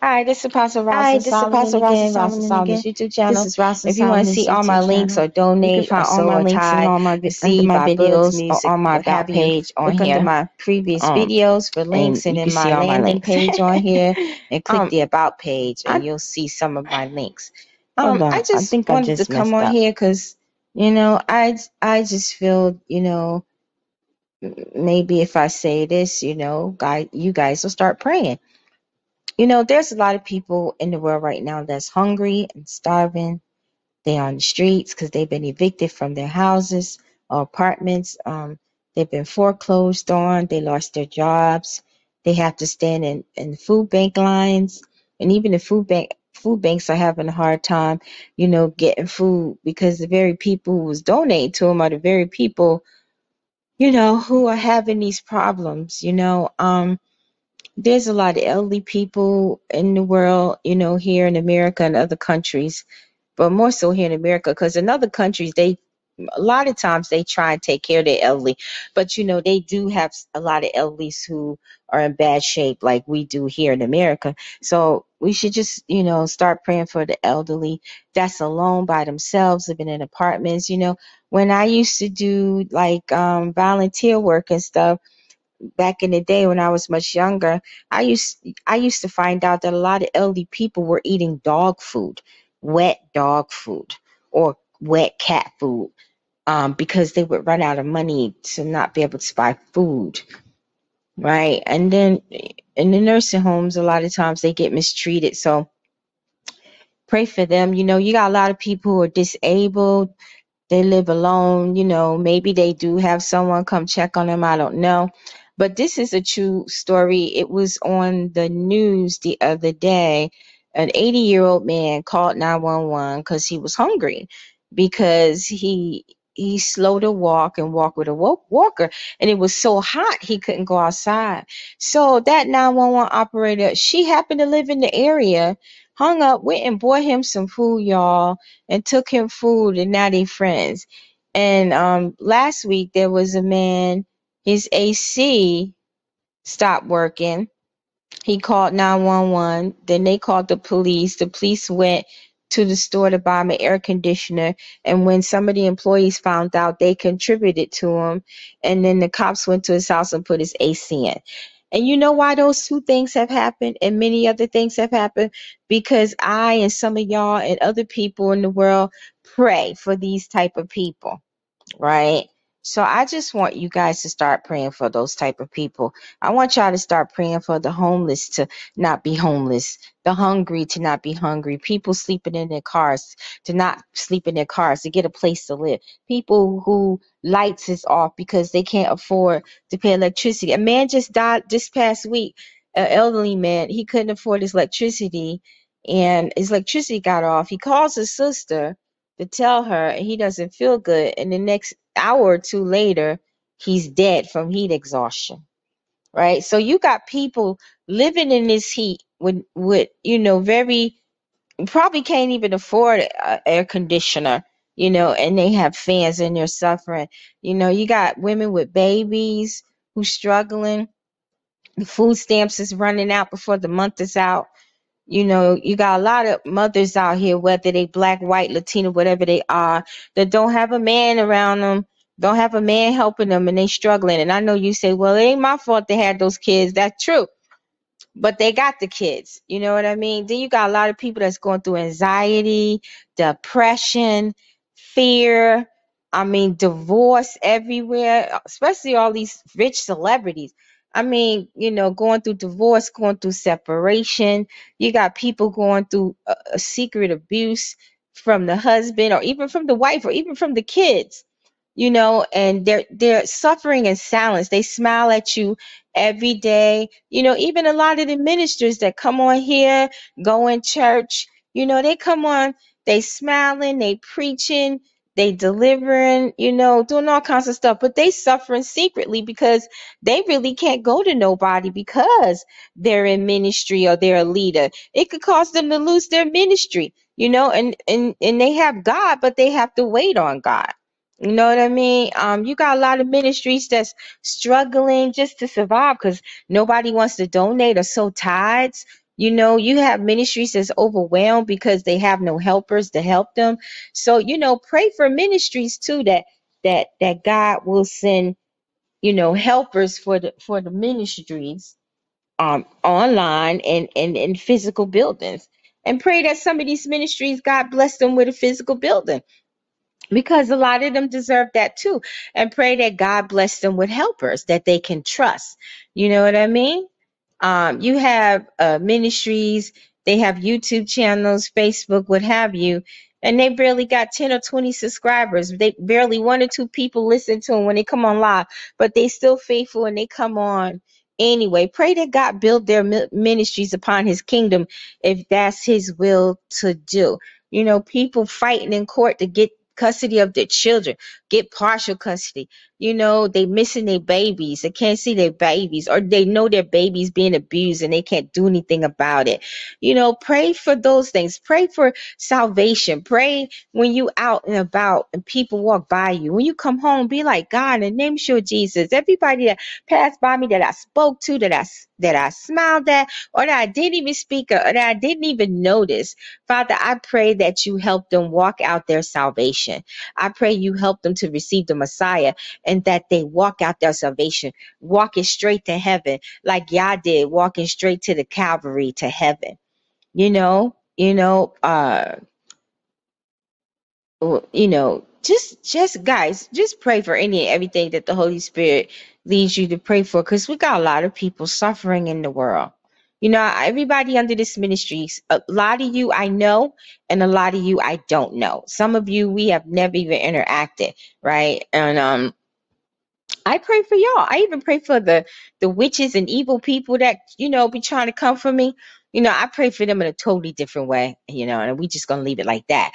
Hi, this is Apostle Hi, Rosalind this is Solomon Apostle Rosalind again, Rosalind Solomon Solomon's again. YouTube This channel. is Rosalind If you want to Solomon's see all my YouTube links channel. or You can donate or find all sow my or links and tithe, all my under receive my by videos, bills or music, on my what PAL have you. page on Look under here. my Previous um, videos for and links and you in can see my all my landing links. page on here and click um, the about page and I you'll see some of my links. hold I on. I just think I wanted to just come messed on up. here because, I just feel, maybe if I say this, you guys will start praying. There's a lot of people in the world right now that's hungry and starving. They're on the streets because they've been evicted from their houses or apartments. They've been foreclosed on. They lost their jobs. They have to stand in food bank lines. And even the food banks are having a hard time, getting food because the very people who was donating to them are the very people, who are having these problems. There's a lot of elderly people in the world, here in America and other countries, but more so here in America, because in other countries, a lot of times they try and take care of their elderly, but they do have a lot of elderlies who are in bad shape, like we do here in America. So we should just, start praying for the elderly that's alone by themselves, living in apartments. When I used to do like volunteer work and stuff back in the day when I was much younger, I used to find out that a lot of elderly people were eating dog food, wet dog food, or wet cat food, because they would run out of money to not be able to buy food, right? And then in the nursing homes, a lot of times they get mistreated. So pray for them. You got a lot of people who are disabled. They live alone, maybe they do have someone come check on them. I don't know. But this is a true story. It was on the news the other day. An 80-year-old man called 911 because he was hungry, because he slowed to walk and walk with a walker, and it was so hot he couldn't go outside. So that 911 operator, she happened to live in the area, hung up, went and bought him some food, y'all, and took him food, and now they friends. And last week there was a man, his AC stopped working. He called 911. Then they called the police. The police went to the store to buy him an air conditioner. And when some of the employees found out, they contributed to him. And then the cops went to his house and put his AC in. And you know why those two things have happened and many other things have happened? Because I and some of y'all and other people in the world pray for these type of people, right? So I just want you guys to start praying for those type of people. I want y'all to start praying for the homeless to not be homeless, the hungry to not be hungry, people sleeping in their cars to not sleep in their cars, to get a place to live, people who lights is off because they can't afford to pay electricity. A man just died this past week, an elderly man. He couldn't afford his electricity, and his electricity got off. He calls his sister to tell her, and he doesn't feel good, and the next hour or two later he's dead from heat exhaustion, right? So you got people living in this heat with very, probably can't even afford an air conditioner, and they have fans and they're suffering. You got women with babies who's struggling. The food stamps is running out before the month is out. You got a lot of mothers out here, whether they black, white, Latino, whatever they are, that don't have a man around them, don't have a man helping them, and they struggling. And I know you say, well, it ain't my fault they had those kids. That's true. But they got the kids. You know what I mean? Then you got a lot of people that's going through anxiety, depression, fear. I mean, divorce everywhere, especially all these rich celebrities. I mean, going through divorce, going through separation. You got people going through a secret abuse from the husband, or even from the wife, or even from the kids. And they're suffering in silence. They smile at you every day. Even a lot of the ministers that come on here, go in church, they come on, they smiling, they preaching, they delivering, doing all kinds of stuff, but they suffering secretly because they really can't go to nobody because they're in ministry or they're a leader. It could cause them to lose their ministry, and they have God, but they have to wait on God. You know what I mean? You got a lot of ministries that's struggling just to survive because nobody wants to donate or sow tithes. You know, you have ministries that's overwhelmed because they have no helpers to help them. So, you know, pray for ministries too, that God will send, you know, helpers for the ministries online and in physical buildings. And pray that some of these ministries, God bless them with a physical building, because a lot of them deserve that too. And pray that God bless them with helpers that they can trust. You know what I mean? You have ministries, they have YouTube channels, Facebook, what have you, and they barely got 10 or 20 subscribers. They barely 1 or 2 people listen to them when they come on live, but they still faithful and they come on anyway. Pray that God build their ministries upon his kingdom if that's his will to do. You know, people fighting in court to get custody of their children, get partial custody. You know, they missing their babies. They can't see their babies, or they know their babies being abused and they can't do anything about it. You know, pray for those things. Pray for salvation. Pray when you out and about and people walk by you. When you come home, be like, God, in the name of Jesus, everybody that passed by me, that I spoke to, that I smiled at, or that I didn't even speak, or that I didn't even notice. Father, I pray that you help them walk out their salvation. I pray you help them to receive the Messiah, and that they walk out their salvation, walking straight to heaven, like Yah did, walking straight to the Calvary to heaven. Just guys, just pray for any and everything that the Holy Spirit leads you to pray for, because we got a lot of people suffering in the world. You know, everybody under this ministry, a lot of you I know, and a lot of you I don't know. Some of you we have never even interacted, right? And I pray for y'all. I even pray for the witches and evil people that, you know, be trying to come for me. You know, I pray for them in a totally different way, you know, and we just gonna leave it like that.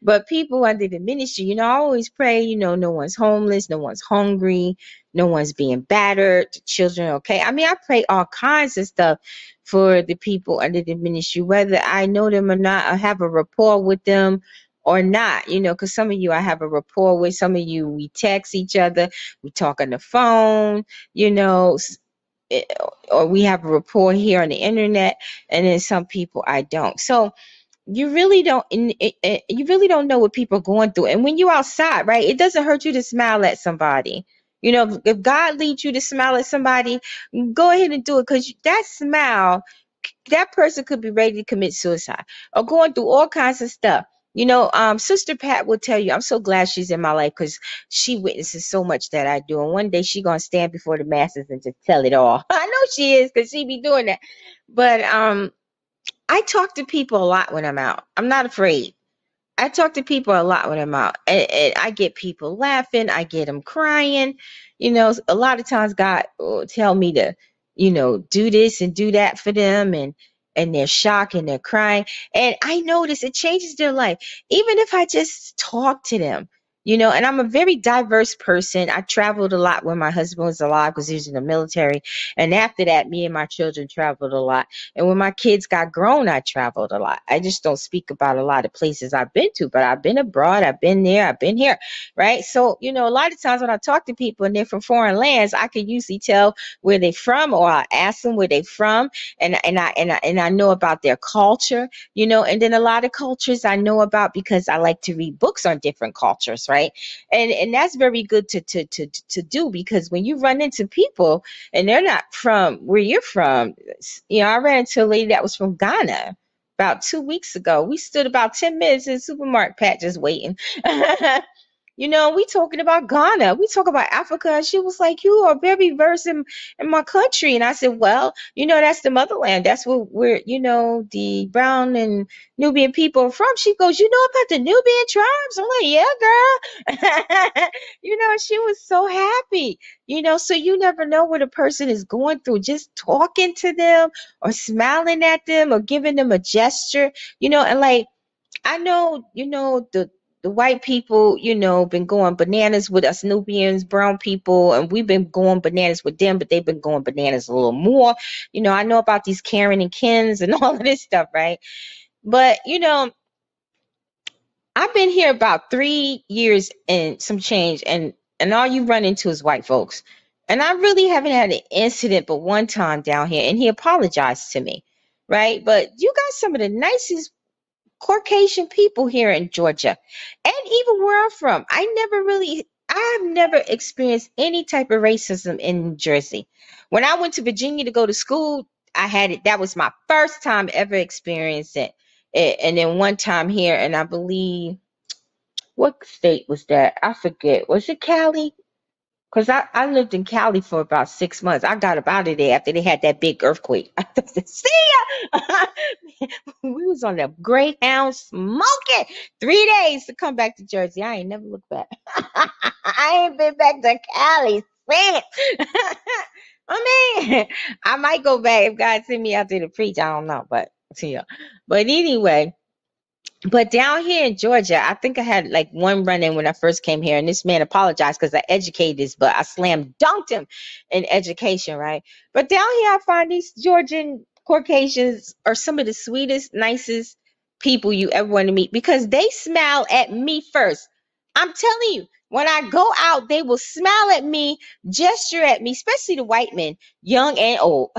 But people under the ministry, you know, I always pray, you know, no one's homeless, no one's hungry, no one's being battered, the children okay. I mean, I pray all kinds of stuff for the people under the ministry, whether I know them or not, I have a rapport with them or not, you know, because some of you I have a rapport with, some of you we text each other, we talk on the phone, you know, or we have a rapport here on the internet, and then some people I don't. So you really don't know what people are going through. And when you're outside, right, it doesn't hurt you to smile at somebody. You know, if God leads you to smile at somebody, go ahead and do it, because that smile, that person could be ready to commit suicide or going through all kinds of stuff. You know, Sister Pat will tell you, I'm so glad she's in my life, because she witnesses so much that I do. And one day she's going to stand before the masses and just tell it all. I know she is, because she be doing that. But I talk to people a lot when I'm out. I'm not afraid. I talk to people a lot when I'm out, and I get people laughing. I get them crying. You know, a lot of times God will tell me to, you know, do this and do that for them, and they're shocked and they're crying. And I notice it changes their life, even if I just talk to them. You know, and I'm a very diverse person. I traveled a lot when my husband was alive, because he was in the military. And after that, me and my children traveled a lot. And when my kids got grown, I traveled a lot. I just don't speak about a lot of places I've been to, but I've been abroad, I've been there, I've been here, right? So, you know, a lot of times when I talk to people and they're from foreign lands, I can usually tell where they're from, or I ask them where they're from, and I know about their culture, you know. And then a lot of cultures I know about because I like to read books on different cultures, right? And that's very good to do, because when you run into people and they're not from where you're from. You know, I ran into a lady that was from Ghana about 2 weeks ago. We stood about 10 minutes in the supermarket, Pat, just waiting. You know, we talking about Ghana. We talk about Africa. And she was like, you are very versed in my country. And I said, well, you know, that's the motherland. That's where, you know, the brown and Nubian people are from. She goes, you know about the Nubian tribes? I'm like, yeah, girl. You know, she was so happy. You know, so you never know what a person is going through. Just talking to them or smiling at them or giving them a gesture, you know, and like, I know, you know, the white people, you know, been going bananas with us Nubians, brown people, and we've been going bananas with them, but they've been going bananas a little more. You know, I know about these Karen and Kens and all of this stuff, right? But, you know, I've been here about 3 years and some change, and all you run into is white folks. And I really haven't had an incident but one time down here, and he apologized to me. right? But you got some of the nicest Caucasian people here in Georgia, and even where I'm from. I've never experienced any type of racism in New Jersey. When I went to Virginia to go to school, I had it. That was my first time ever experiencing it. And then one time here, and I believe, what state was that? I forget. Was it Cali? Because I lived in Cali for about 6 months. I got up out of there after they had that big earthquake. I said, see ya! We was on the Greyhound smoking 3 days to come back to Jersey. I ain't never looked back. I ain't been back to Cali since. I mean, I might go back if God send me out there to preach. I don't know, but yeah. But anyway, but down here in Georgia, I think I had like one run-in when I first came here, and this man apologized because I educated this, but I slam dunked him in education, right? But down here, I find these Georgian Caucasians are some of the sweetest, nicest people you ever want to meet because they smile at me first. I'm telling you, when I go out, they will smile at me, gesture at me, especially the white men, young and old.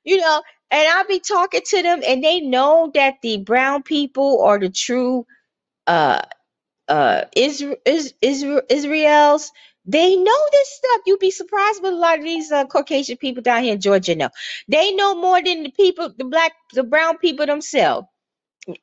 You know, and I'll be talking to them, and they know that the brown people are the true uh Israels. They know this stuff. You'd be surprised what a lot of these Caucasian people down here in Georgia know. They know more than the people, the brown people themselves.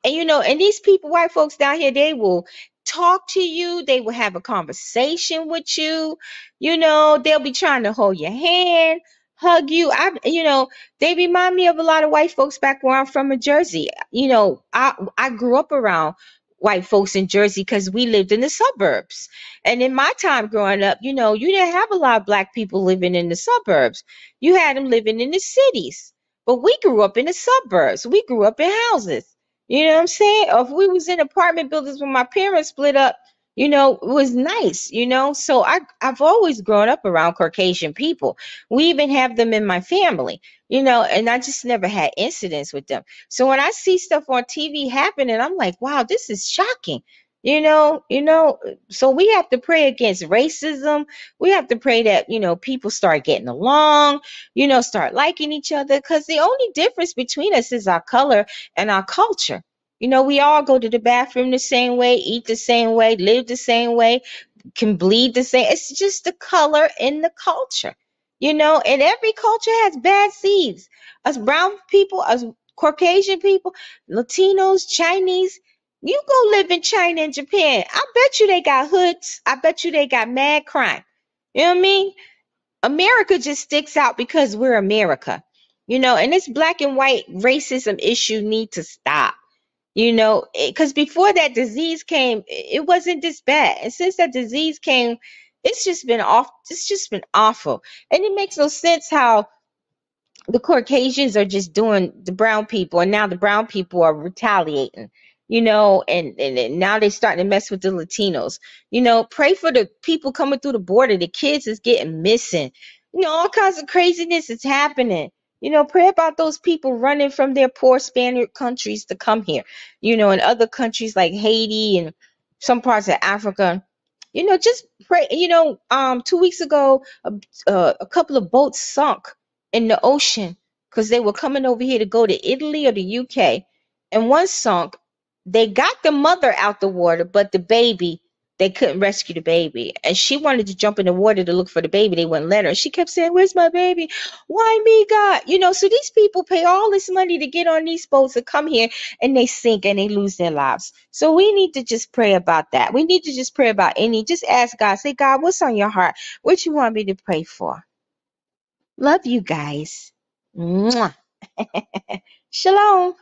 And you know, and these people, white folks down here, they will talk to you, they will have a conversation with you, you know, they'll be trying to hold your hand, hug you. You know, they remind me of a lot of white folks back where I'm from in Jersey. You know, I grew up around white folks in Jersey because we lived in the suburbs. And in my time growing up, you know, you didn't have a lot of black people living in the suburbs. You had them living in the cities. But we grew up in the suburbs. We grew up in houses. You know what I'm saying? Or if we was in apartment buildings when my parents split up, you know, it was nice, you know. So I've always grown up around Caucasian people. We even have them in my family, you know, and I just never had incidents with them. So when I see stuff on TV happening, I'm like, wow, this is shocking. So we have to pray against racism. We have to pray that, you know, people start getting along, you know, start liking each other, because the only difference between us is our color and our culture. You know, we all go to the bathroom the same way, eat the same way, live the same way, can bleed the same. It's just the color in the culture, you know, and every culture has bad seeds. Us brown people, us Caucasian people, Latinos, Chinese, you go live in China and Japan. I bet you they got hoods. I bet you they got mad crime. You know what I mean? America just sticks out because we're America, you know, and this black and white racism issue need to stop, you know, because before that disease came, it wasn't this bad. And since that disease came, it's just been awful. And it makes no sense how the Caucasians are just doing the brown people, and now the brown people are retaliating, you know, and now they're starting to mess with the Latinos. You know, pray for the people coming through the border. The kids is getting missing. You know, all kinds of craziness is happening. You know, pray about those people running from their poor Spaniard countries to come here, you know, and other countries like Haiti and some parts of Africa. You know, just pray. You know, 2 weeks ago, a couple of boats sunk in the ocean because they were coming over here to go to Italy or the UK, and one sunk. They got the mother out the water, but the baby, they couldn't rescue the baby. And she wanted to jump in the water to look for the baby. They wouldn't let her. She kept saying, "Where's my baby? Why me, God?" You know, so these people pay all this money to get on these boats to come here, and they sink and they lose their lives. So we need to just pray about that. We need to just pray about just ask God, say, "God, what's on your heart? What you want me to pray for?" Love you guys. Mwah. Shalom.